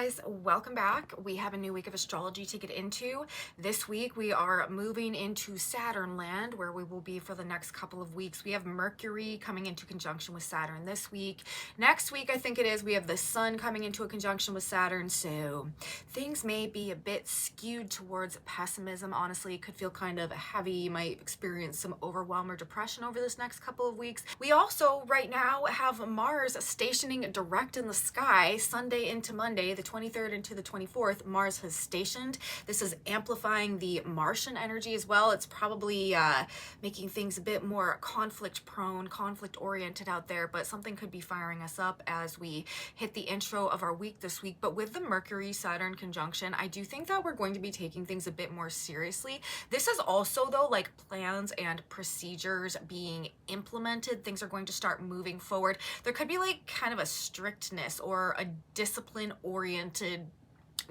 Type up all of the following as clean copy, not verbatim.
guys, welcome back. We have a new week of astrology to get into. This week we are moving into Saturn land, where we will be for the next couple of weeks. We have Mercury coming into conjunction with Saturn this week. Next week, I think it is, we have the Sun coming into a conjunction with Saturn, so things may be a bit skewed towards pessimism. Honestly, it could feel kind of heavy. You might experience some overwhelm or depression over this next couple of weeks. We also right now have Mars stationing direct in the sky Sunday into Monday, the 23rd into the 24th. Mars has stationed. This is amplifying the Martian energy as well. It's probably making things a bit more conflict prone, conflict oriented out there, but something could be firing us up as we hit the intro of our week this week. But with the Mercury Saturn conjunction, I do think that we're going to be taking things a bit more seriously. This is also though like plans and procedures being implemented. Things are going to start moving forward. There could be like kind of a strictness or a discipline oriented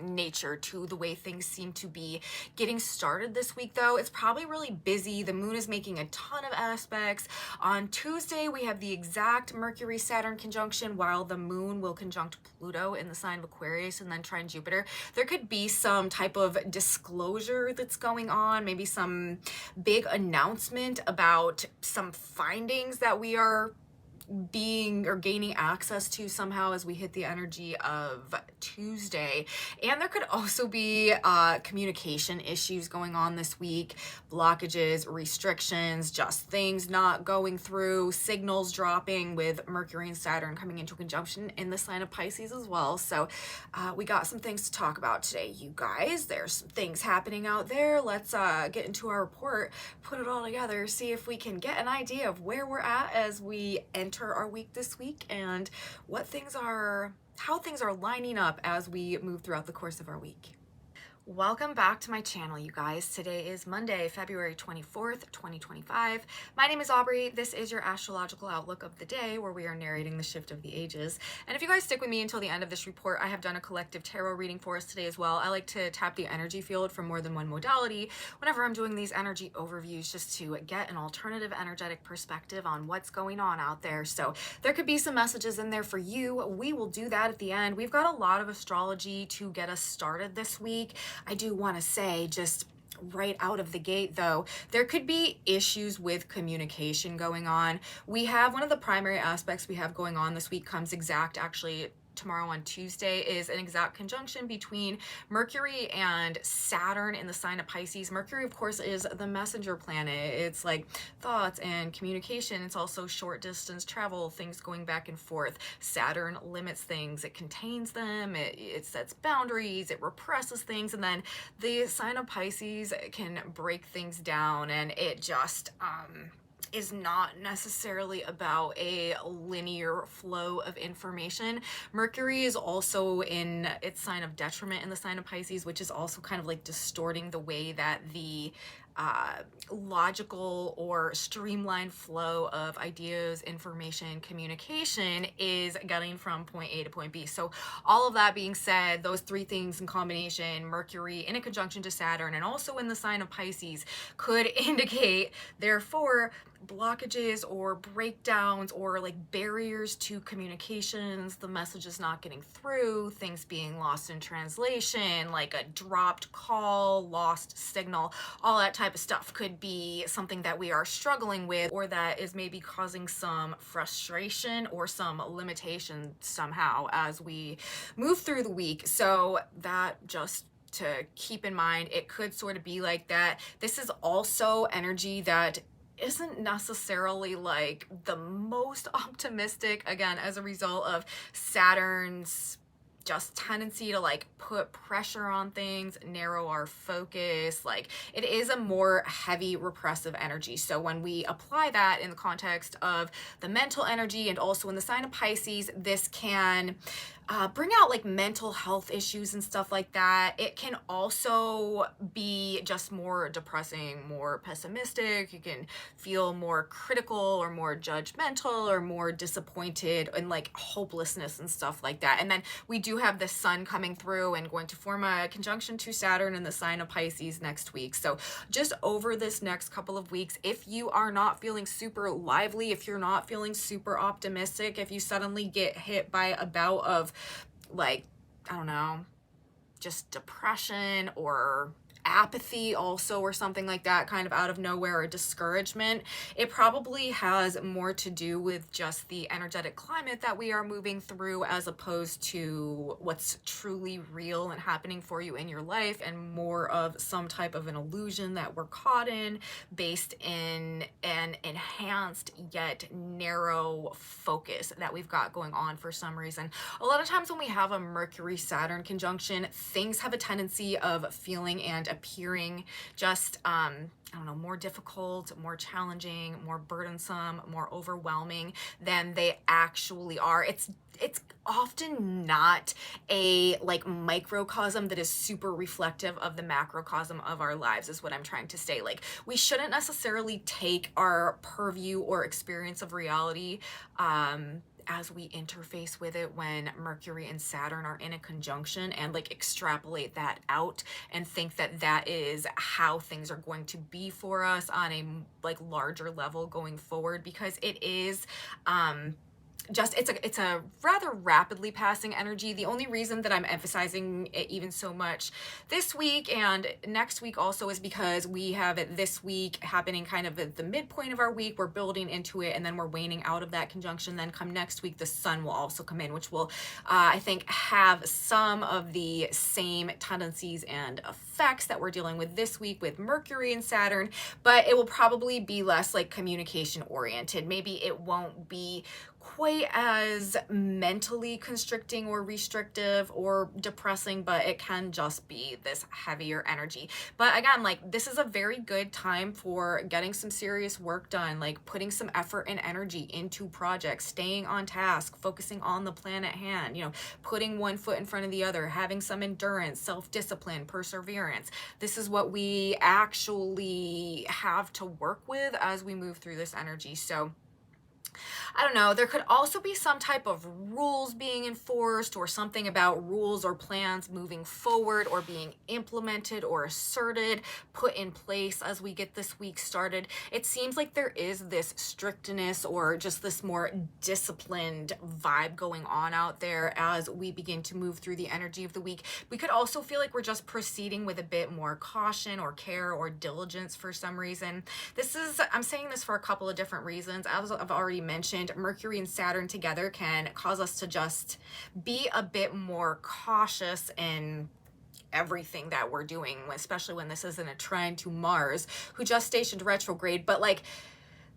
nature to the way things seem to be getting started this week. Though it's probably really busy. The moon is making a ton of aspects. On Tuesday we have the exact Mercury Saturn conjunction, while the moon will conjunct Pluto in the sign of Aquarius and then trine Jupiter. There could be some type of disclosure that's going on, maybe some big announcement about some findings that we are gaining access to somehow as we hit the energy of Tuesday. And there could also be communication issues going on this week, blockages, restrictions, just things not going through, signals dropping with Mercury and Saturn coming into conjunction in the sign of Pisces as well. So we got some things to talk about today, you guys. There's some things happening out there. Let's get into our report, put it all together, see if we can get an idea of where we're at as we enter our week this week, and how things are lining up as we move throughout the course of our week. Welcome back to my channel, you guys. Today is Monday, February 24th, 2025. My name is Aubrey. This is your astrological outlook of the day, where we are narrating the shift of the ages. And if you guys stick with me until the end of this report, I have done a collective tarot reading for us today as well. I like to tap the energy field from more than one modality whenever I'm doing these energy overviews, just to get an alternative energetic perspective on what's going on out there. So there could be some messages in there for you. We will do that at the end. We've got a lot of astrology to get us started this week. I do want to say, just right out of the gate though, there could be issues with communication going on. We have one of the primary aspects we have going on this week comes exact actually tomorrow on Tuesday, is an exact conjunction between Mercury and Saturn in the sign of Pisces. Mercury, of course, is the messenger planet. It's like thoughts and communication. It's also short distance travel, things going back and forth. Saturn limits things. It contains them. It sets boundaries. It represses things. And then the sign of Pisces can break things down, and it just is not necessarily about a linear flow of information. Mercury is also in its sign of detriment in the sign of Pisces, which is also kind of like distorting the way that the logical or streamlined flow of ideas, information, communication is getting from point A to point B. So all of that being said, those three things in combination, Mercury in a conjunction to Saturn and also in the sign of Pisces, could indicate, therefore, blockages or breakdowns or like barriers to communications, the message is not getting through, things being lost in translation, like a dropped call, lost signal, all that type of stuff could be something that we are struggling with, or that is maybe causing some frustration or some limitation somehow as we move through the week. So that just to keep in mind, it could sort of be like that. This is also energy that isn't necessarily like the most optimistic, again, as a result of Saturn's just tendency to like put pressure on things, narrow our focus. Like it is a more heavy repressive energy. So when we apply that in the context of the mental energy and also in the sign of Pisces, this can bring out like mental health issues and stuff like that. It can also be just more depressing, more pessimistic. You can feel more critical or more judgmental or more disappointed and like hopelessness and stuff like that. And then we do have the Sun coming through and going to form a conjunction to Saturn in the sign of Pisces next week. So just over this next couple of weeks, if you are not feeling super lively, if you're not feeling super optimistic, if you suddenly get hit by a bout of like I don't know, just depression or apathy also, or something like that, kind of out of nowhere, or discouragement. It probably has more to do with just the energetic climate that we are moving through, as opposed to what's truly real and happening for you in your life, and more of some type of an illusion that we're caught in, based in an enhanced yet narrow focus that we've got going on for some reason. A lot of times when we have a Mercury Saturn conjunction, things have a tendency of feeling and appearing just I don't know, more difficult, more challenging, more burdensome, more overwhelming than they actually are. It's often not a like microcosm that is super reflective of the macrocosm of our lives, is what I'm trying to say. Like, we shouldn't necessarily take our purview or experience of reality as we interface with it when Mercury and Saturn are in a conjunction, and like extrapolate that out and think that that is how things are going to be for us on a like larger level going forward, because it is just it's a rather rapidly passing energy. The only reason that I'm emphasizing it even so much this week and next week also is because we have it this week happening kind of at the midpoint of our week. We're building into it, and then we're waning out of that conjunction. Then come next week, the sun will also come in, which will I think have some of the same tendencies and effects that we're dealing with this week with Mercury and Saturn, but it will probably be less like communication oriented. Maybe it won't be quite as mentally constricting or restrictive or depressing, but it can just be this heavier energy. But again, like, this is a very good time for getting some serious work done, like putting some effort and energy into projects, staying on task, focusing on the plan at hand, you know, putting one foot in front of the other, having some endurance, self-discipline, perseverance. This is what we actually have to work with as we move through this energy. So I don't know, there could also be some type of rules being enforced, or something about rules or plans moving forward or being implemented or asserted, put in place as we get this week started. It seems like there is this strictness or just this more disciplined vibe going on out there as we begin to move through the energy of the week. We could also feel like we're just proceeding with a bit more caution or care or diligence for some reason. I'm saying this for a couple of different reasons. As I've already mentioned, Mercury and Saturn together can cause us to just be a bit more cautious in everything that we're doing, especially when this is in a trine to Mars, who just stationed retrograde. But like,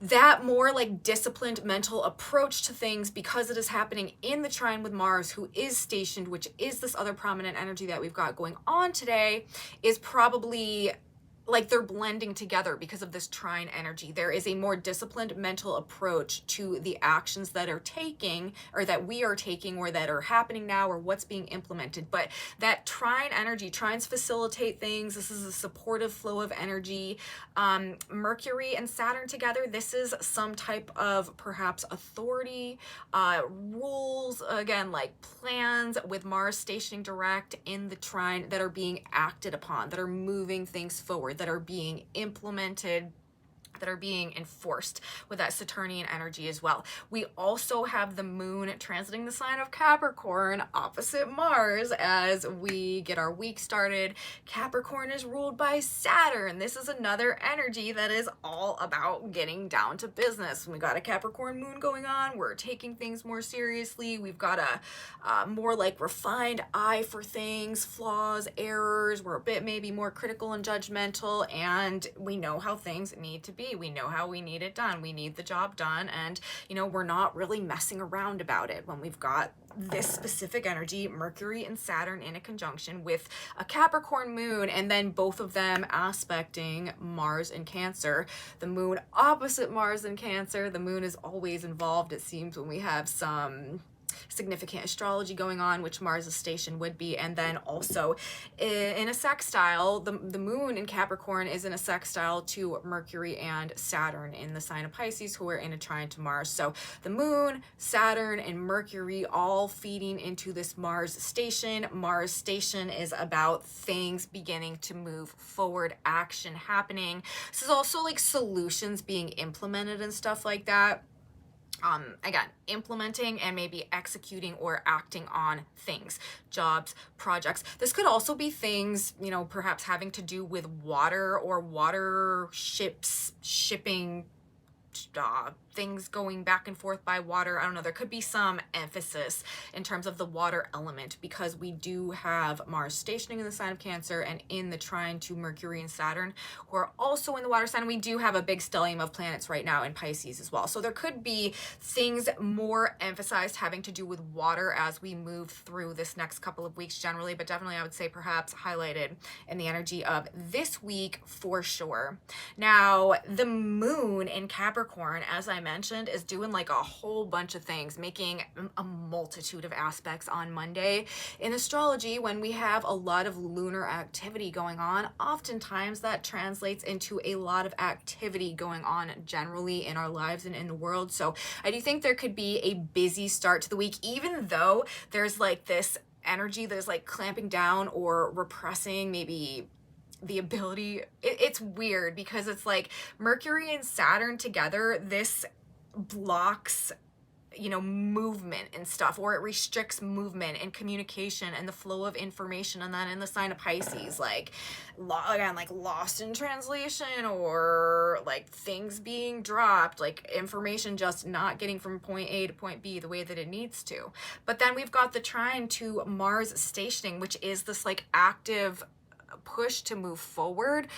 that more like disciplined mental approach to things, because it is happening in the trine with Mars, who is stationed, which is this other prominent energy that we've got going on today, is probably like they're blending together because of this trine energy. There is a more disciplined mental approach to the actions that are taking, or that we are taking, or that are happening now, or what's being implemented. But that trine energy, trines facilitate things. This is a supportive flow of energy. Mercury and Saturn together, this is some type of perhaps authority, rules, again, like plans, with Mars stationing direct in the trine, that are being acted upon, that are moving things forward, that are being implemented, that are being enforced with that Saturnian energy as well. We also have the moon transiting the sign of Capricorn opposite Mars as we get our week started. Capricorn is ruled by Saturn. This is another energy that is all about getting down to business. We got a Capricorn moon going on. We're taking things more seriously. We've got a more like refined eye for things, flaws, errors. We're a bit maybe more critical and judgmental, and we know how things need to be. We know how we need it done. We need the job done, and you know, we're not really messing around about it when we've got this specific energy, Mercury and Saturn in a conjunction with a Capricorn moon, and then both of them aspecting Mars in Cancer. The moon opposite Mars in Cancer. The moon is always involved, it seems, when we have some significant astrology going on, which Mars' station would be. And then also in a sextile, the moon in Capricorn is in a sextile to Mercury and Saturn in the sign of Pisces, who are in a trine to Mars. So the moon, Saturn, and Mercury all feeding into this Mars station. Mars station is about things beginning to move forward, action happening. This is also like solutions being implemented and stuff like that. again, implementing and maybe executing or acting on things, jobs, projects. This could also be things, you know, perhaps having to do with water or water ships, shipping, things going back and forth by water. I don't know. There could be some emphasis in terms of the water element because we do have Mars stationing in the sign of Cancer and in the trine to Mercury and Saturn, who are also in the water sign. We do have a big stellium of planets right now in Pisces as well. So there could be things more emphasized having to do with water as we move through this next couple of weeks generally, but definitely I would say perhaps highlighted in the energy of this week for sure. Now, the moon in Capricorn, as I mentioned, is doing like a whole bunch of things, making a multitude of aspects on Monday. In astrology, when we have a lot of lunar activity going on, oftentimes that translates into a lot of activity going on generally in our lives and in the world. So I do think there could be a busy start to the week, even though there's like this energy that is like clamping down or repressing maybe the ability. It's weird because it's like Mercury and Saturn together, this blocks, you know, movement and stuff, or it restricts movement and communication and the flow of information. And then in the sign of Pisces, like again, like lost in translation or like things being dropped, like information just not getting from point A to point B the way that it needs to. But then we've got the trine to Mars stationing, which is this like active push to move forward,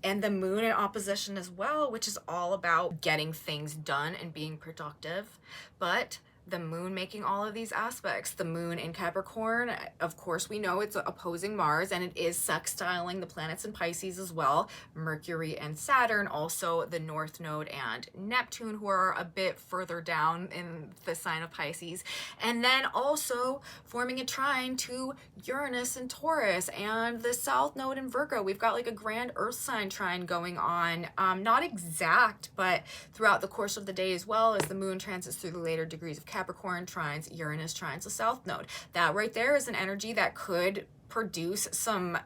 and the moon in opposition as well, which is all about getting things done and being productive. But the moon making all of these aspects, the moon in Capricorn, of course we know it's opposing Mars, and it is sextiling the planets in Pisces as well, Mercury and Saturn, also the North Node and Neptune, who are a bit further down in the sign of Pisces, and then also forming a trine to Uranus and Taurus and the South Node in Virgo. We've got like a grand Earth sign trine going on, not exact, but throughout the course of the day as well, as the moon transits through the later degrees of Capricorn, trines Uranus, trines the South Node. That right there is an energy that could produce some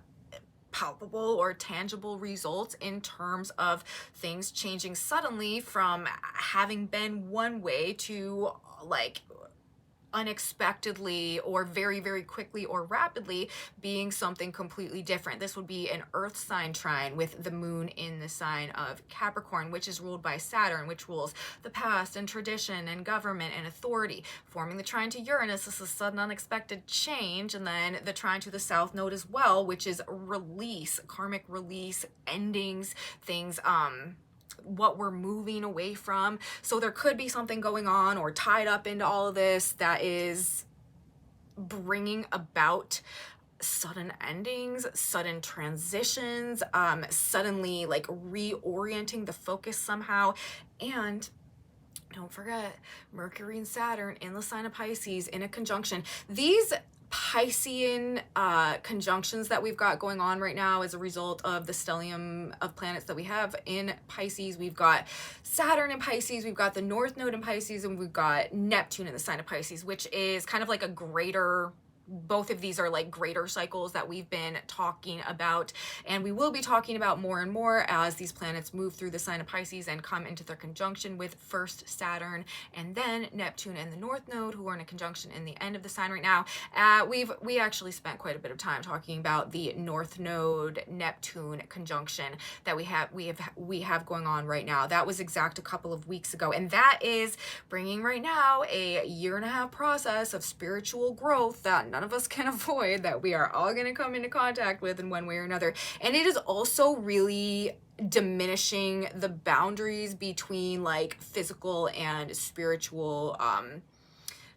palpable or tangible results in terms of things changing suddenly from having been one way to like unexpectedly or very, very quickly or rapidly being something completely different. This would be an earth sign trine with the moon in the sign of Capricorn, which is ruled by Saturn, which rules the past and tradition and government and authority. Forming the trine to Uranus, this is sudden unexpected change. And then the trine to the South Node as well, which is release, karmic release, endings, things, what we're moving away from. So there could be something going on or tied up into all of this that is bringing about sudden endings, sudden transitions, suddenly like reorienting the focus somehow. And don't forget, Mercury and Saturn in the sign of Pisces in a conjunction. These Piscean conjunctions that we've got going on right now as a result of the stellium of planets that we have in Pisces. We've got Saturn in Pisces, we've got the North Node in Pisces, and we've got Neptune in the sign of Pisces, which is kind of like a greater, both of these are like greater cycles that we've been talking about, and we will be talking about more and more as these planets move through the sign of Pisces and come into their conjunction with first Saturn and then Neptune and the North Node, who are in a conjunction in the end of the sign right now. We actually spent quite a bit of time talking about the North Node Neptune conjunction that we have going on right now. That was exact a couple of weeks ago, and that is bringing right now a 1.5-year process of spiritual growth that none of us can avoid, that we are all going to come into contact with in one way or another. And it is also really diminishing the boundaries between like physical and spiritual,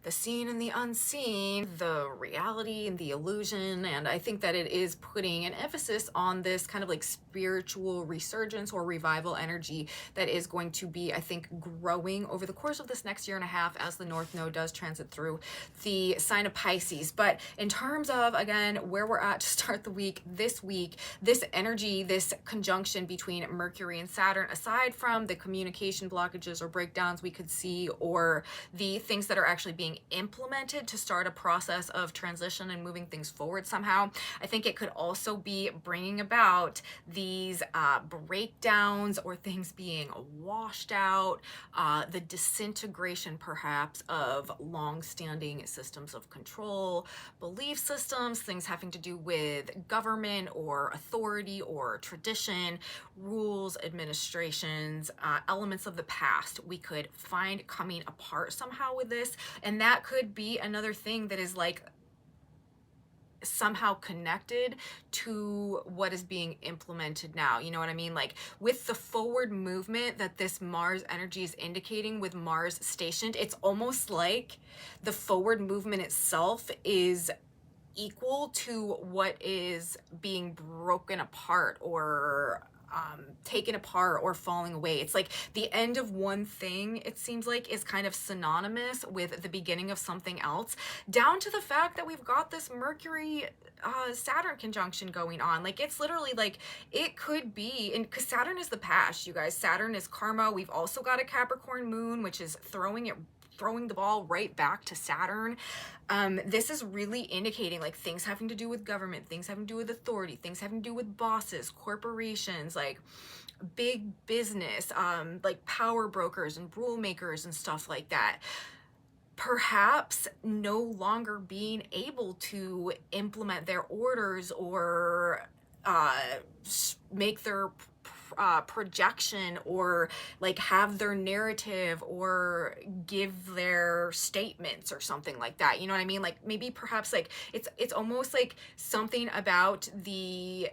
the seen and the unseen, the reality and the illusion. And I think that it is putting an emphasis on this kind of like spiritual resurgence or revival energy that is going to be, I think, growing over the course of this next 1.5 years as the North Node does transit through the sign of Pisces. But in terms of, again, where we're at to start the week, this energy, this conjunction between Mercury and Saturn, aside from the communication blockages or breakdowns we could see, or the things that are actually being being implemented to start a process of transition and moving things forward somehow. I think it could also be bringing about these breakdowns or things being washed out, the disintegration perhaps of long-standing systems of control, belief systems, things having to do with government or authority or tradition, rules, administrations, elements of the past we could find coming apart somehow with this. And that could be another thing that is like somehow connected to what is being implemented now. You know what I mean? Like with the forward movement that this Mars energy is indicating with Mars stationed, it's almost like the forward movement itself is equal to what is being broken apart or taken apart or falling away. It's like the end of one thing, it seems like, is kind of synonymous with the beginning of something else, down to the fact that we've got this Mercury Saturn conjunction going on. Like it's literally like it could be, and because Saturn is the past, you guys, Saturn is karma. We've also got a Capricorn moon, which is throwing the ball right back to Saturn. This is really indicating like things having to do with government, things having to do with authority, things having to do with bosses, corporations, like big business, like power brokers and rule makers and stuff like that. Perhaps no longer being able to implement their orders or make their projection or like have their narrative or give their statements or something like that. You know what I mean? Like maybe perhaps like it's almost like something about the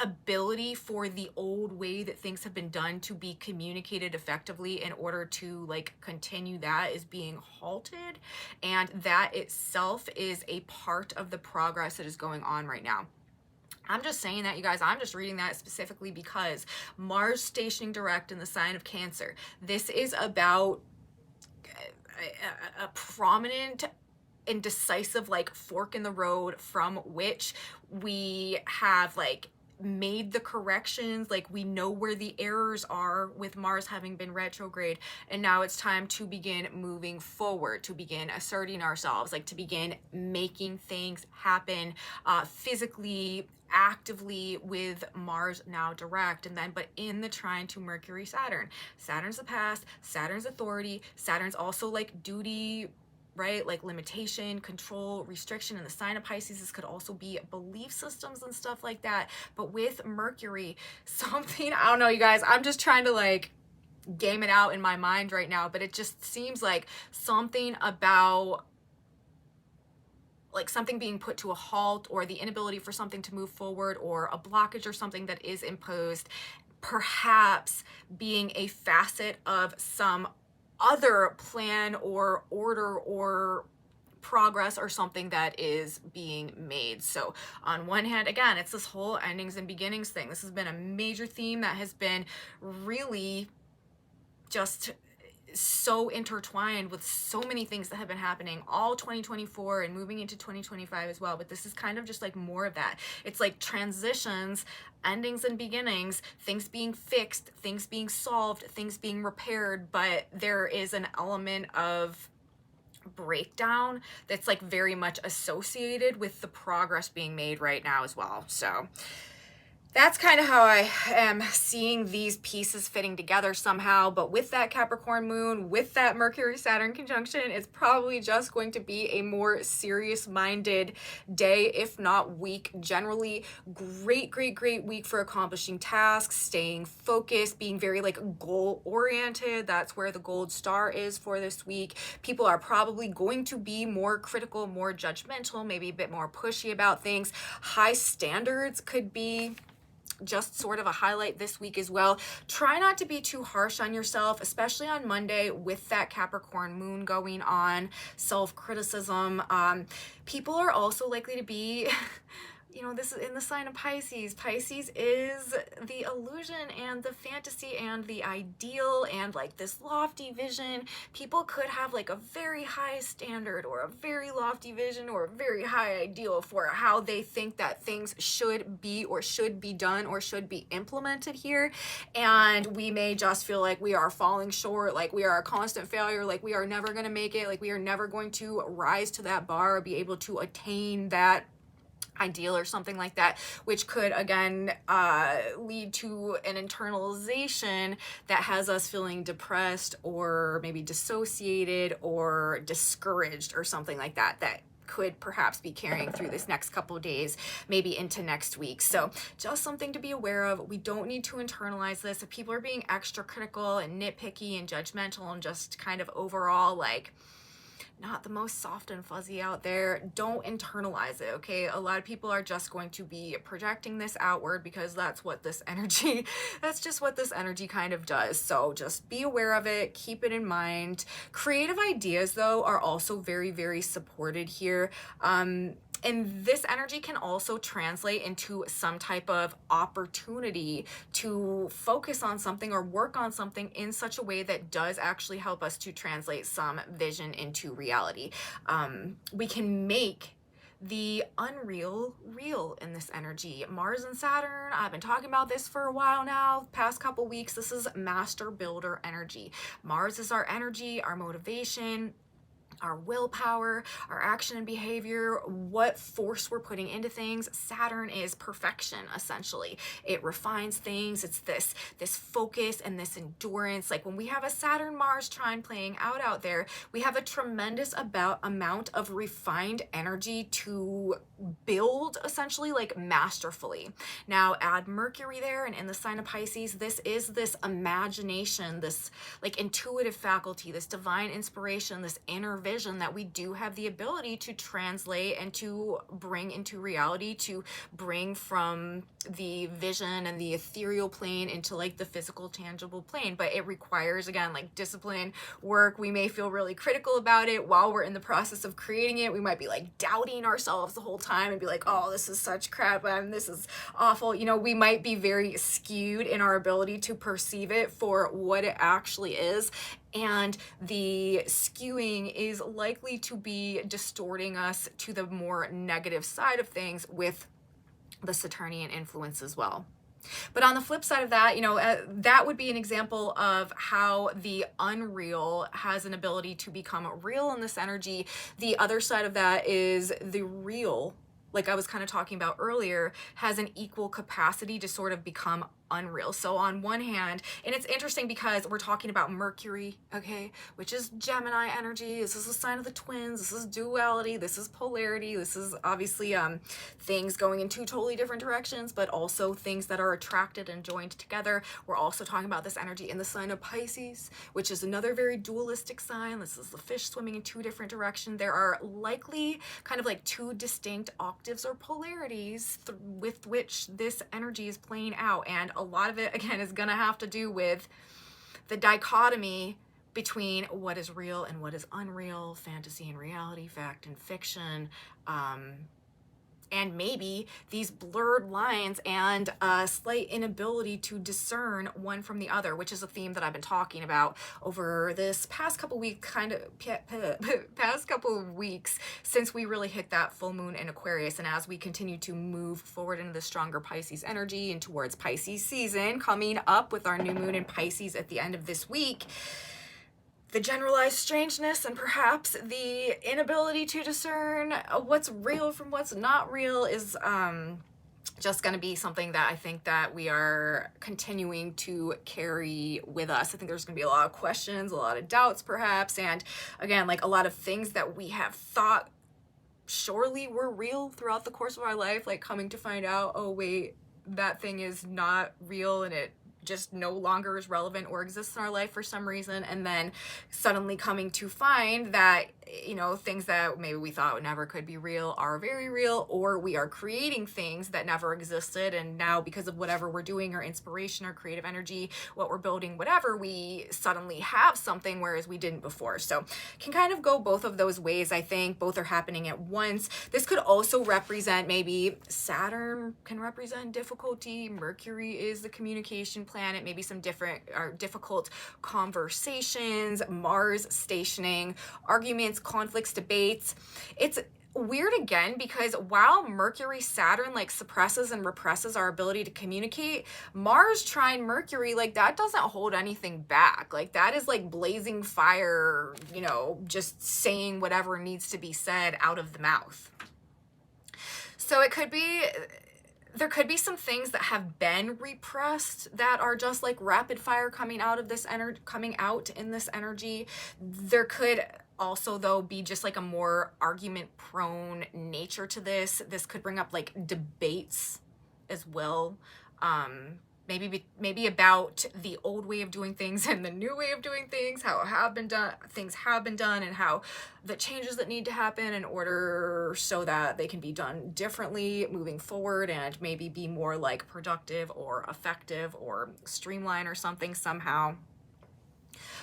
ability for the old way that things have been done to be communicated effectively in order to like continue that is being halted, and that itself is a part of the progress that is going on right now. I'm just saying that, you guys. I'm just reading that specifically because Mars stationing direct in the sign of Cancer. This is about a prominent and decisive like fork in the road from which we have like made the corrections, like we know where the errors are with Mars having been retrograde, and now it's time to begin moving forward, to begin asserting ourselves, like to begin making things happen physically, actively with Mars now direct, and then but in the trine to Mercury Saturn. Saturn's the past, Saturn's authority, Saturn's also like duty, right? Like limitation, control, restriction. In the sign of Pisces, this could also be belief systems and stuff like that. But with Mercury, something, I don't know, you guys, I'm just trying to like game it out in my mind right now, but it just seems like something about like something being put to a halt, or the inability for something to move forward, or a blockage or something that is imposed, perhaps being a facet of some other plan or order or progress or something that is being made. So on one hand, again, it's this whole endings and beginnings thing. This has been a major theme that has been really just so intertwined with so many things that have been happening all 2024 and moving into 2025 as well. But this is kind of just like more of that. It's like transitions, endings and beginnings, things being fixed, things being solved, things being repaired, but there is an element of breakdown that's like very much associated with the progress being made right now as well. So that's kind of how I am seeing these pieces fitting together somehow. But with that Capricorn moon, with that Mercury Saturn conjunction, it's probably just going to be a more serious minded day, if not week. Generally, great week for accomplishing tasks, staying focused, being very like goal oriented. That's where the gold star is for this week. People are probably going to be more critical, more judgmental, maybe a bit more pushy about things. High standards could be just sort of a highlight this week as well. Try not to be too harsh on yourself, especially on Monday with that Capricorn moon going on. Self-criticism. People are also likely to be you know, this is in the sign of Pisces. Pisces is the illusion and the fantasy and the ideal and like this lofty vision. People could have like a very high standard or a very lofty vision or a very high ideal for how they think that things should be or should be done or should be implemented here. And we may just feel like we are falling short, like we are a constant failure, like we are never going to make it, like we are never going to rise to that bar or be able to attain that ideal or something like that, which could again lead to an internalization that has us feeling depressed or maybe dissociated or discouraged or something like that, that could perhaps be carrying through this next couple of days, maybe into next week. So just something to be aware of. We don't need to internalize this. If people are being extra critical and nitpicky and judgmental and just kind of overall like not the most soft and fuzzy out there, don't internalize it, okay? A lot of people are just going to be projecting this outward because that's what this energy, that's just what this energy kind of does. So just be aware of it, keep it in mind. Creative ideas though are also very, very supported here. And this energy can also translate into some type of opportunity to focus on something or work on something in such a way that does actually help us to translate some vision into reality. We can make the unreal real in this energy. Mars and Saturn, I've been talking about this for a while now, past couple weeks. This is master builder energy. Mars is our energy, our motivation, our willpower, our action and behavior, what force we're putting into things. Saturn is perfection, essentially. It refines things. It's this focus and this endurance. Like when we have a Saturn-Mars trine playing out there, we have a tremendous amount of refined energy to build, essentially, like masterfully. Now add Mercury there, and in the sign of Pisces, this is this imagination, this like intuitive faculty, this divine inspiration, this inner vision that we do have the ability to translate and to bring into reality, to bring from the vision and the ethereal plane into like the physical, tangible plane. But it requires, again, like discipline, work. We may feel really critical about it while we're in the process of creating it. We might be like doubting ourselves the whole time and be like, oh, this is such crap, and this is awful. You know, we might be very skewed in our ability to perceive it for what it actually is. And the skewing is likely to be distorting us to the more negative side of things with the Saturnian influence as well. But on the flip side of that, you know, that would be an example of how the unreal has an ability to become real in this energy. The other side of that is the real, like I was kind of talking about earlier, has an equal capacity to sort of become unreal. So on one hand, and it's interesting because we're talking about Mercury, okay, which is Gemini energy. This is a sign of the twins. This is duality. This is polarity. This is obviously things going in two totally different directions, but also things that are attracted and joined together. We're also talking about this energy in the sign of Pisces, which is another very dualistic sign. This is the fish swimming in two different directions. There are likely kind of like two distinct octaves or polarities with which this energy is playing out. And a lot of it, again, is going to have to do with the dichotomy between what is real and what is unreal, fantasy and reality, fact and fiction, and maybe these blurred lines and a slight inability to discern one from the other, which is a theme that I've been talking about over this past couple weeks, past couple of weeks since we really hit that full moon in Aquarius. And as we continue to move forward into the stronger Pisces energy and towards Pisces season coming up with our new moon in Pisces at the end of this week, the generalized strangeness and perhaps the inability to discern what's real from what's not real is just going to be something that I think that we are continuing to carry with us. I think there's going to be a lot of questions, a lot of doubts perhaps, and again, like a lot of things that we have thought surely were real throughout the course of our life, like coming to find out, oh wait, that thing is not real and it just no longer is relevant or exists in our life for some reason, and then suddenly coming to find that, you know, things that maybe we thought never could be real are very real, or we are creating things that never existed, and now because of whatever we're doing, or inspiration or creative energy, what we're building, whatever, we suddenly have something whereas we didn't before. So can kind of go both of those ways. I think both are happening at once. This could also represent, maybe Saturn can represent difficulty, Mercury is the communication planet, maybe some different or difficult conversations, Mars stationing, arguments, conflicts, debates. It's weird again because while Mercury Saturn like suppresses and represses our ability to communicate, Mars trine Mercury, like that doesn't hold anything back. Like that is like blazing fire, you know, just saying whatever needs to be said out of the mouth. So it could be, there could be some things that have been repressed that are just like rapid fire coming out of this energy, coming out in this energy. There could also, though, be just like a more argument prone nature to this. This could bring up like debates as well. Maybe about the old way of doing things and the new way of doing things, how things have been done, and how the changes that need to happen in order so that they can be done differently moving forward and maybe be more like productive or effective or streamline or something somehow.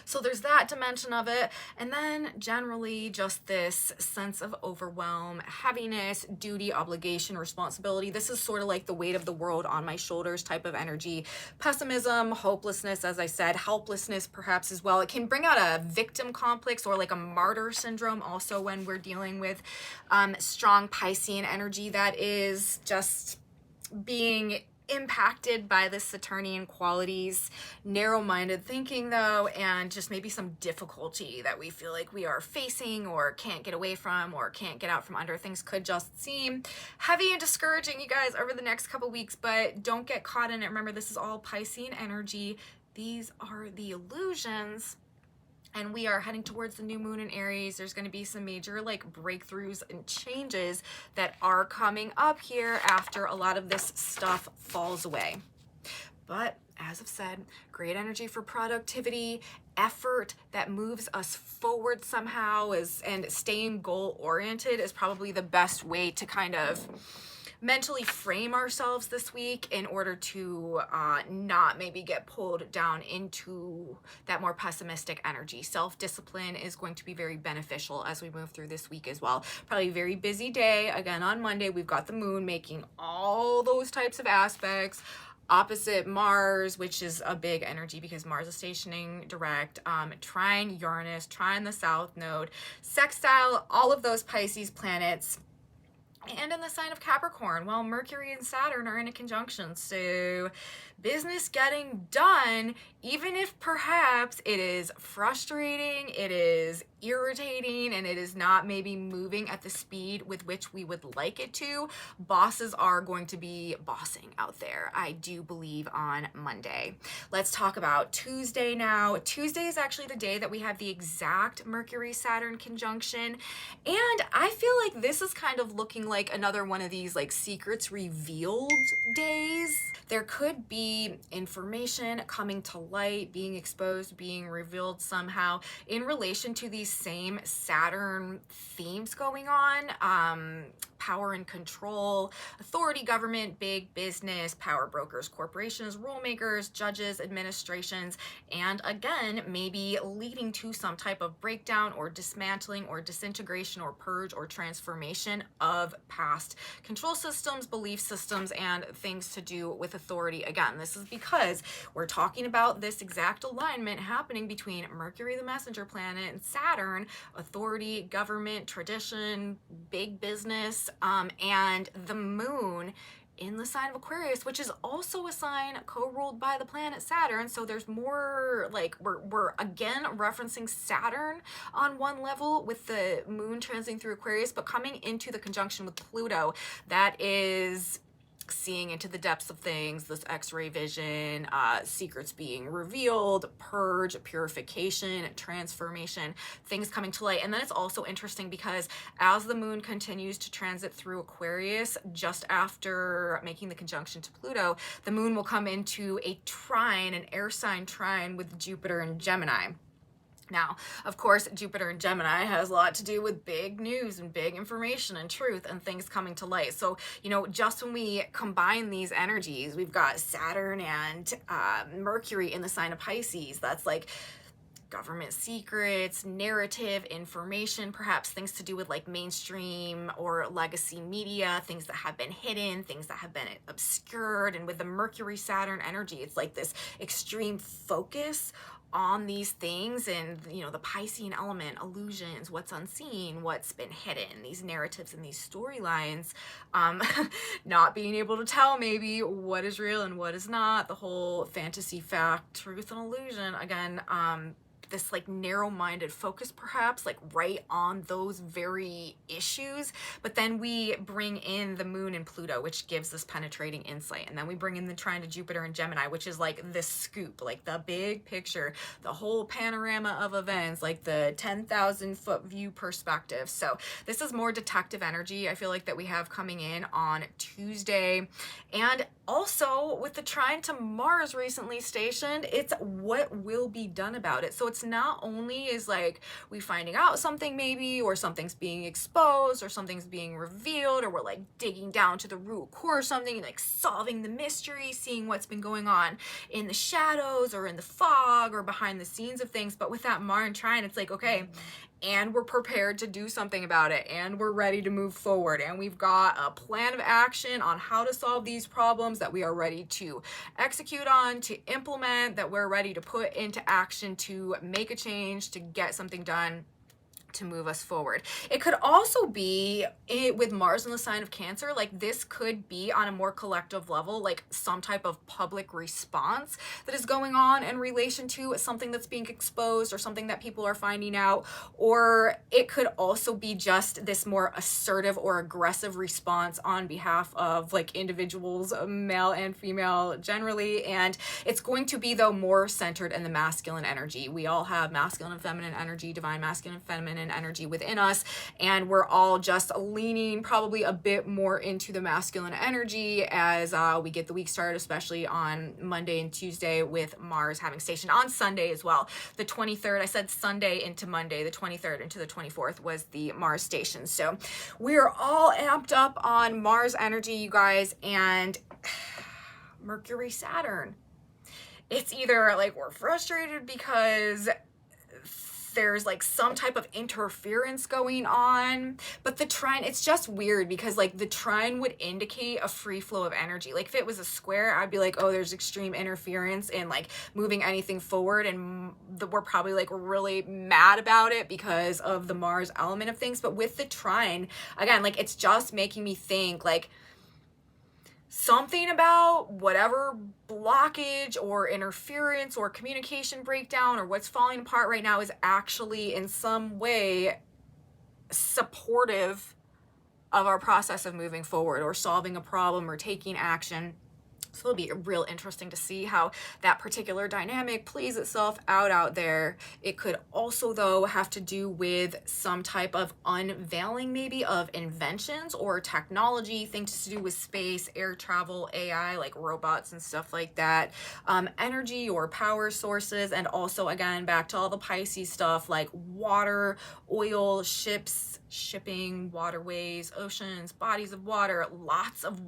So there's that dimension of it. And then generally just this sense of overwhelm, heaviness, duty, obligation, responsibility. This is sort of like the weight of the world on my shoulders type of energy. Pessimism, hopelessness, as I said, helplessness perhaps as well. It can bring out a victim complex or like a martyr syndrome also when we're dealing with strong Piscean energy that is just being impacted by the Saturnian qualities, narrow-minded thinking though, and just maybe some difficulty that we feel like we are facing or can't get away from or can't get out from under. Things could just seem heavy and discouraging, you guys, over the next couple weeks, but don't get caught in it. Remember, this is all Piscean energy. These are the illusions. And we are heading towards the new moon in Aries. There's going to be some major like breakthroughs and changes that are coming up here after a lot of this stuff falls away. But as I've said, great energy for productivity, effort that moves us forward somehow and staying goal oriented is probably the best way to kind of mentally frame ourselves this week in order to not maybe get pulled down into that more pessimistic energy. Self-discipline is going to be very beneficial as we move through this week as well. Probably a very busy day. Again, on Monday, we've got the moon making all those types of aspects. Opposite Mars, which is a big energy because Mars is stationing direct, trine Uranus, trine the South Node, sextile all of those Pisces planets. And in the sign of Capricorn, well, Mercury and Saturn are in a conjunction. So business getting done, even if perhaps it is frustrating, it is irritating, and it is not maybe moving at the speed with which we would like it to, bosses are going to be bossing out there, I do believe, on Monday. Let's talk about Tuesday now. Tuesday is actually the day that we have the exact Mercury-Saturn conjunction, and I feel like this is kind of looking like another one of these like secrets revealed days. There could be information coming to light, being exposed, being revealed somehow in relation to these same Saturn themes going on. Power and control, authority, government, big business, power brokers, corporations, rule makers, judges, administrations, and again, maybe leading to some type of breakdown or dismantling or disintegration or purge or transformation of past control systems, belief systems, and things to do with authority. Again, this is because we're talking about this exact alignment happening between Mercury, the messenger planet, and Saturn, authority, government, tradition, big business, and the moon in the sign of Aquarius, which is also a sign co-ruled by the planet Saturn. So there's more like we're again referencing Saturn on one level with the moon transiting through Aquarius, but coming into the conjunction with Pluto, that is seeing into the depths of things, this x-ray vision, secrets being revealed, purge, purification, transformation, things coming to light. And then it's also interesting because as the moon continues to transit through Aquarius, just after making the conjunction to Pluto, the moon will come into a trine, an air sign trine with Jupiter and Gemini. Now, of course, Jupiter in Gemini has a lot to do with big news and big information and truth and things coming to light. So, you know, just when we combine these energies, we've got Saturn and Mercury in the sign of Pisces. That's like government secrets, narrative, information, perhaps things to do with like mainstream or legacy media, things that have been hidden, things that have been obscured. And with the Mercury Saturn energy, it's like this extreme focus on these things, and you know, the Piscean element, illusions, what's unseen, what's been hidden, these narratives and these storylines, not being able to tell maybe what is real and what is not, the whole fantasy, fact, truth, and illusion. Again, this like narrow-minded focus perhaps, like right on those very issues. But then we bring in the moon and Pluto, which gives this penetrating insight. And then we bring in the trine to Jupiter and Gemini, which is like the scoop, like the big picture, the whole panorama of events, like the 10,000 foot view perspective. So this is more detective energy, I feel like, that we have coming in on Tuesday. And also with the trine to Mars recently stationed, it's what will be done about it. So it's not only is like we finding out something maybe, or something's being exposed, or something's being revealed, or we're like digging down to the root core of something, like solving the mystery, seeing what's been going on in the shadows or in the fog or behind the scenes of things. But with that Mars and trine, it's like, okay, and we're prepared to do something about it, and we're ready to move forward, and we've got a plan of action on how to solve these problems that we are ready to execute on, to implement, that we're ready to put into action to make a change, to get something done, to move us forward. It could also be with Mars in the sign of Cancer, like this could be on a more collective level, like some type of public response that is going on in relation to something that's being exposed or something that people are finding out. Or it could also be just this more assertive or aggressive response on behalf of like individuals, male and female generally. And it's going to be, though, more centered in the masculine energy. We all have masculine and feminine energy, divine masculine and feminine energy within us, and we're all just leaning probably a bit more into the masculine energy as we get the week started, especially on Monday and Tuesday, with Mars having stationed on Sunday as well. The 23rd, I said Sunday into Monday, the 23rd into the 24th was the Mars station. So we're all amped up on Mars energy, you guys, and Mercury Saturn. It's either like we're frustrated because there's like some type of interference going on, but the trine, it's just weird because like the trine would indicate a free flow of energy. Like if it was a square, I'd be like, oh, there's extreme interference in like moving anything forward, and we're probably like really mad about it because of the Mars element of things. But with the trine, again, like it's just making me think like something about whatever blockage or interference or communication breakdown or what's falling apart right now is actually in some way supportive of our process of moving forward or solving a problem or taking action. So it'll be real interesting to see how that particular dynamic plays itself out there. It could also, though, have to do with some type of unveiling maybe of inventions or technology, things to do with space, air travel, AI, like robots and stuff like that, energy or power sources, and also, again, back to all the Pisces stuff like water, oil, ships, shipping, waterways, oceans, bodies of water, lots of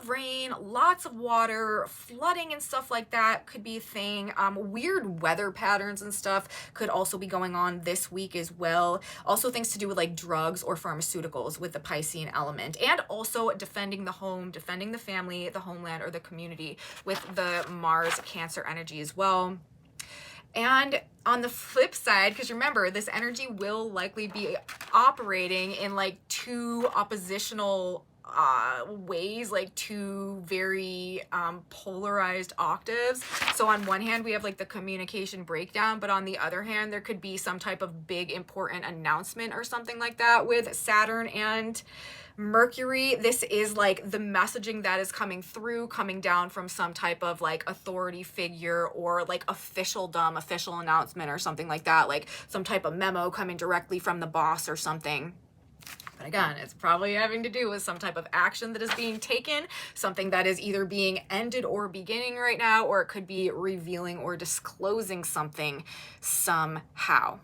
rain, lots of water, flooding and stuff like that could be a thing. Weird weather patterns and stuff could also be going on this week as well. Also things to do with like drugs or pharmaceuticals with the Piscean element, and also defending the home, defending the family, the homeland, or the community with the Mars Cancer energy as well. And on the flip side, because remember, this energy will likely be operating in like two oppositional ways, like two very polarized octaves. So on one hand we have like the communication breakdown, but on the other hand there could be some type of big important announcement or something like that with Saturn and Mercury. This is like the messaging that is coming down from some type of like authority figure or like official announcement or something like that, like some type of memo coming directly from the boss or something. But again, it's probably having to do with some type of action that is being taken, something that is either being ended or beginning right now, or it could be revealing or disclosing something somehow.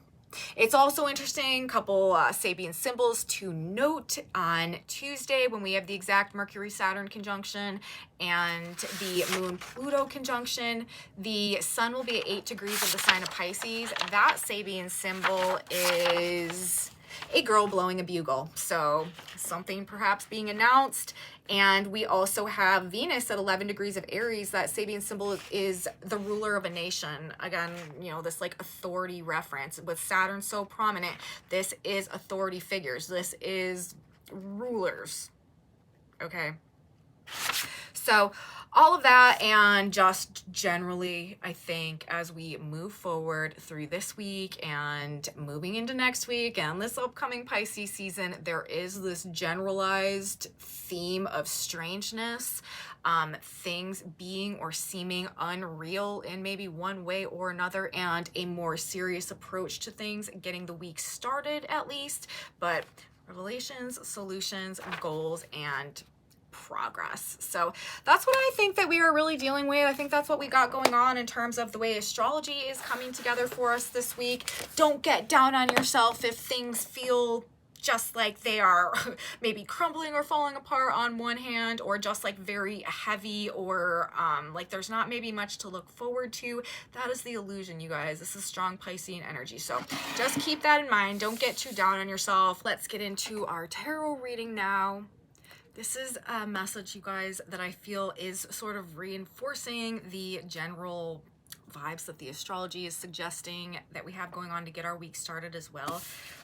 It's also interesting, couple Sabian symbols to note on Tuesday when we have the exact Mercury-Saturn conjunction and the Moon-Pluto conjunction. The Sun will be at 8 degrees of the sign of Pisces. That Sabian symbol is a girl blowing a bugle, so something perhaps being announced. And we also have Venus at 11 degrees of Aries. That Sabian symbol is the ruler of a nation. Again, you know, this like authority reference with Saturn so prominent. This is authority figures. This is rulers. Okay. So all of that, and just generally, I think as we move forward through this week and moving into next week and this upcoming Pisces season, there is this generalized theme of strangeness, things being or seeming unreal in maybe one way or another, and a more serious approach to things, getting the week started at least, but revelations, solutions, goals, and progress. So that's what I think that we are really dealing with. I think that's what we got going on in terms of the way astrology is coming together for us this week. Don't get down on yourself if things feel just like they are maybe crumbling or falling apart on one hand, or just like very heavy, or like there's not maybe much to look forward to. That is the illusion, you guys. This is strong Piscean energy. So just keep that in mind. Don't get too down on yourself. Let's get into our tarot reading now. This is a message, you guys, that I feel is sort of reinforcing the general vibes that the astrology is suggesting that we have going on to get our week started as well.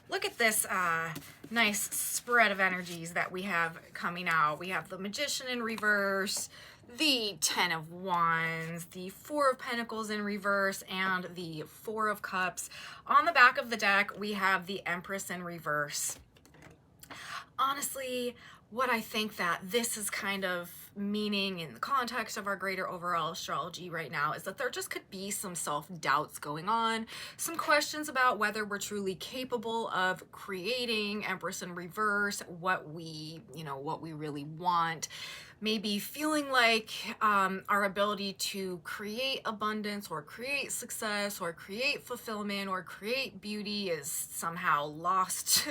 Look at this nice spread of energies that we have coming out. We have the Magician in reverse, the 10 of Wands, the 4 of Pentacles in reverse, and the 4 of Cups. On the back of the deck, we have the Empress in reverse. Honestly, what I think that this is kind of meaning in the context of our greater overall astrology right now is that there just could be some self-doubts going on, some questions about whether we're truly capable of creating Empress in reverse, what we really want. Maybe feeling like our ability to create abundance or create success or create fulfillment or create beauty is somehow lost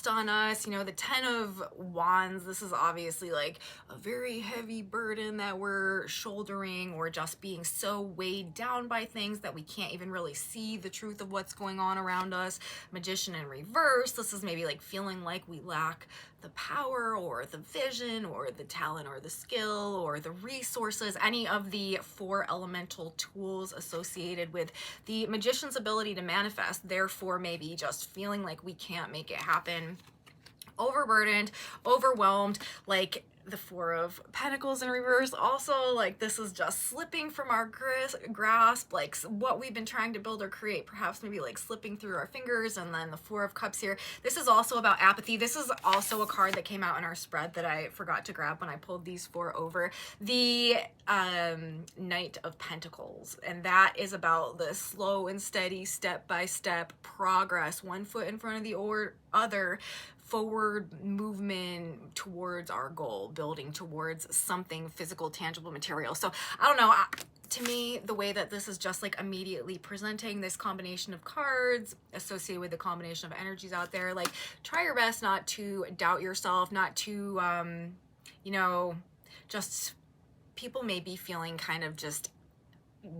on us. You know, the 10 of Wands, this is obviously like a very heavy burden that we're shouldering, or just being so weighed down by things that we can't even really see the truth of what's going on around us. Magician in reverse, this is maybe like feeling like we lack the power or the vision or the talent or the skill or the resources, any of the 4 elemental tools associated with the Magician's ability to manifest, therefore maybe just feeling like we can't make it happen, overburdened, overwhelmed, like the 4 of Pentacles in reverse. Also, like this is just slipping from our grasp, like what we've been trying to build or create, perhaps maybe like slipping through our fingers. And then the 4 of Cups here, this is also about apathy. This is also a card that came out in our spread that I forgot to grab when I pulled these 4 over. The Knight of Pentacles, and that is about the slow and steady, step-by-step progress, one foot in front of the other, forward movement towards our goal, building towards something physical, tangible, material. So I don't know, to me, the way that this is just like immediately presenting this combination of cards associated with the combination of energies out there, like try your best not to doubt yourself, not to, you know, just people may be feeling kind of just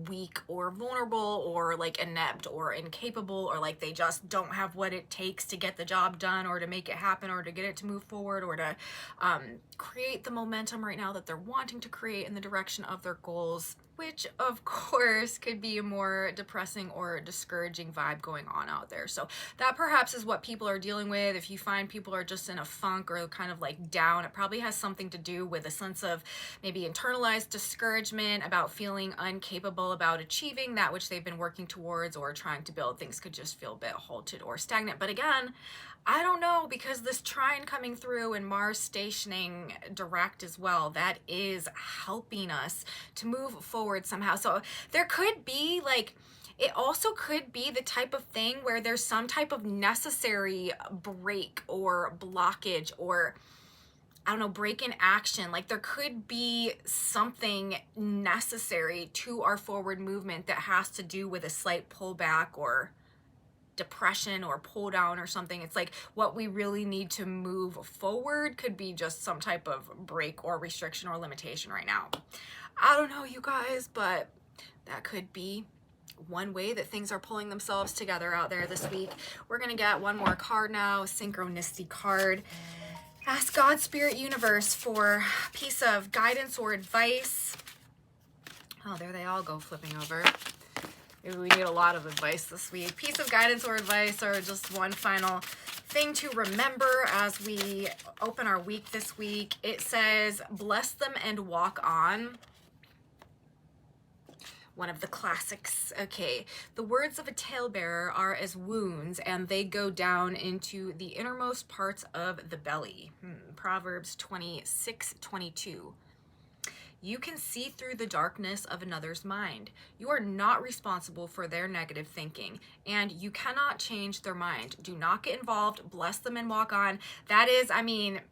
weak or vulnerable or like inept or incapable, or like they just don't have what it takes to get the job done or to make it happen or to get it to move forward or to create the momentum right now that they're wanting to create in the direction of their goals. which of course could be a more depressing or discouraging vibe going on out there. So that perhaps is what people are dealing with. If you find people are just in a funk or kind of like down, it probably has something to do with a sense of maybe internalized discouragement about feeling incapable about achieving that which they've been working towards or trying to build. Things could just feel a bit halted or stagnant. But again, I don't know, because this trine coming through and Mars stationing direct as well, that is helping us to move forward somehow. So there could be like, it also could be the type of thing where there's some type of necessary break or blockage or, I don't know, break in action. Like there could be something necessary to our forward movement that has to do with a slight pullback or depression or pull down or something. It's like what we really need to move forward could be just some type of break or restriction or limitation right now. I don't know, you guys, but that could be one way that things are pulling themselves together out there this week. We're gonna get one more card now, a synchronicity card. Ask God, Spirit, Universe for a piece of guidance or advice. Oh, there they all go flipping over. Maybe we need a lot of advice this week. Piece of guidance or advice, or just one final thing to remember as we open our week this week. It says, bless them and walk on. One of the classics. Okay, the words of a talebearer are as wounds, and they go down into the innermost parts of the belly. Proverbs 26:22. You can see through the darkness of another's mind. You are not responsible for their negative thinking, and you cannot change their mind. Do not get involved. Bless them and walk on. That is, I mean,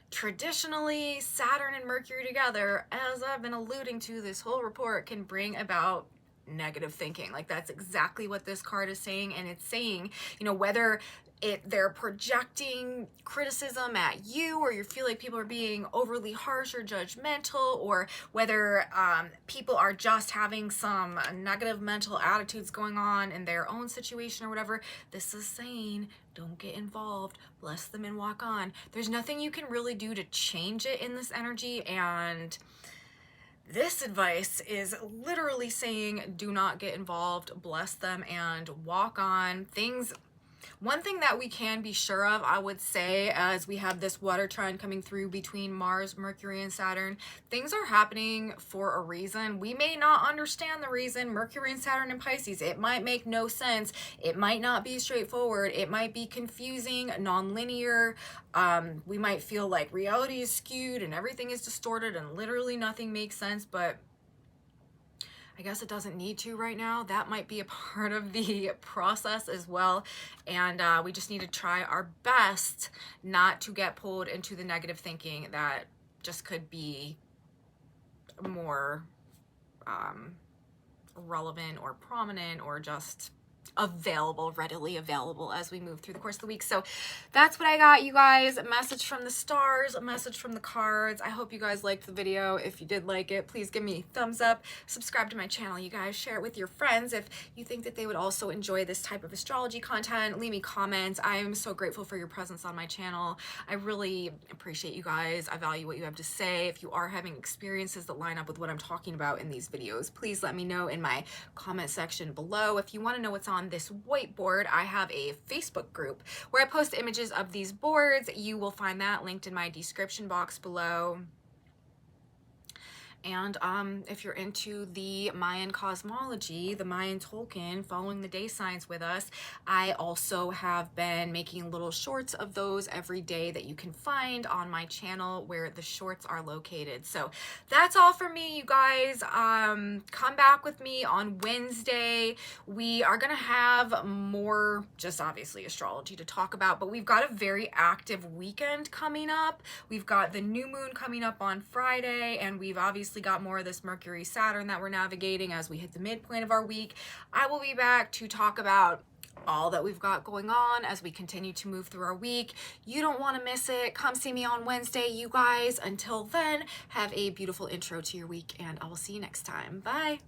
traditionally, Saturn and Mercury together, as I've been alluding to this whole report, can bring about negative thinking. Like that's exactly what this card is saying. And it's saying, you know, whether they're projecting criticism at you, or you feel like people are being overly harsh or judgmental, or whether people are just having some negative mental attitudes going on in their own situation or whatever, this is saying, don't get involved, bless them and walk on. There's nothing you can really do to change it in this energy, and this advice is literally saying, do not get involved, bless them and walk on. One thing that we can be sure of, I would say, as we have this water trine coming through between Mars, Mercury, and Saturn, things are happening for a reason. We may not understand the reason. Mercury and Saturn in Pisces, it might make no sense. It might not be straightforward. It might be confusing, non-linear. We might feel like reality is skewed and everything is distorted and literally nothing makes sense, but I guess it doesn't need to right now. That might be a part of the process as well. And we just need to try our best not to get pulled into the negative thinking that just could be more relevant or prominent or just available, readily available as we move through the course of the week. So that's what I got, you guys. A message from the stars, a message from the cards. I hope you guys liked the video. If you did like it, please give me a thumbs up, subscribe to my channel, you guys. Share it with your friends if you think that they would also enjoy this type of astrology content. Leave me comments. I am so grateful for your presence on my channel. I really appreciate you guys. I value what you have to say. If you are having experiences that line up with what I'm talking about in these videos, please let me know in my comment section below. If you want to know what's on this whiteboard, I have a Facebook group where I post images of these boards. You will find that linked in my description box below. And if you're into the Mayan cosmology, the Mayan Tolkien, following the day signs with us, I also have been making little shorts of those every day that you can find on my channel where the shorts are located. So that's all for me, you guys. Come back with me on Wednesday. We are gonna have more, just obviously astrology to talk about, but we've got a very active weekend coming up. We've got the new moon coming up on Friday, and we've obviously got more of this Mercury Saturn that we're navigating as we hit the midpoint of our week. I will be back to talk about all that we've got going on as we continue to move through our week. You don't want to miss it. Come see me on Wednesday, you guys. Until then, have a beautiful intro to your week, and I will see you next time. Bye.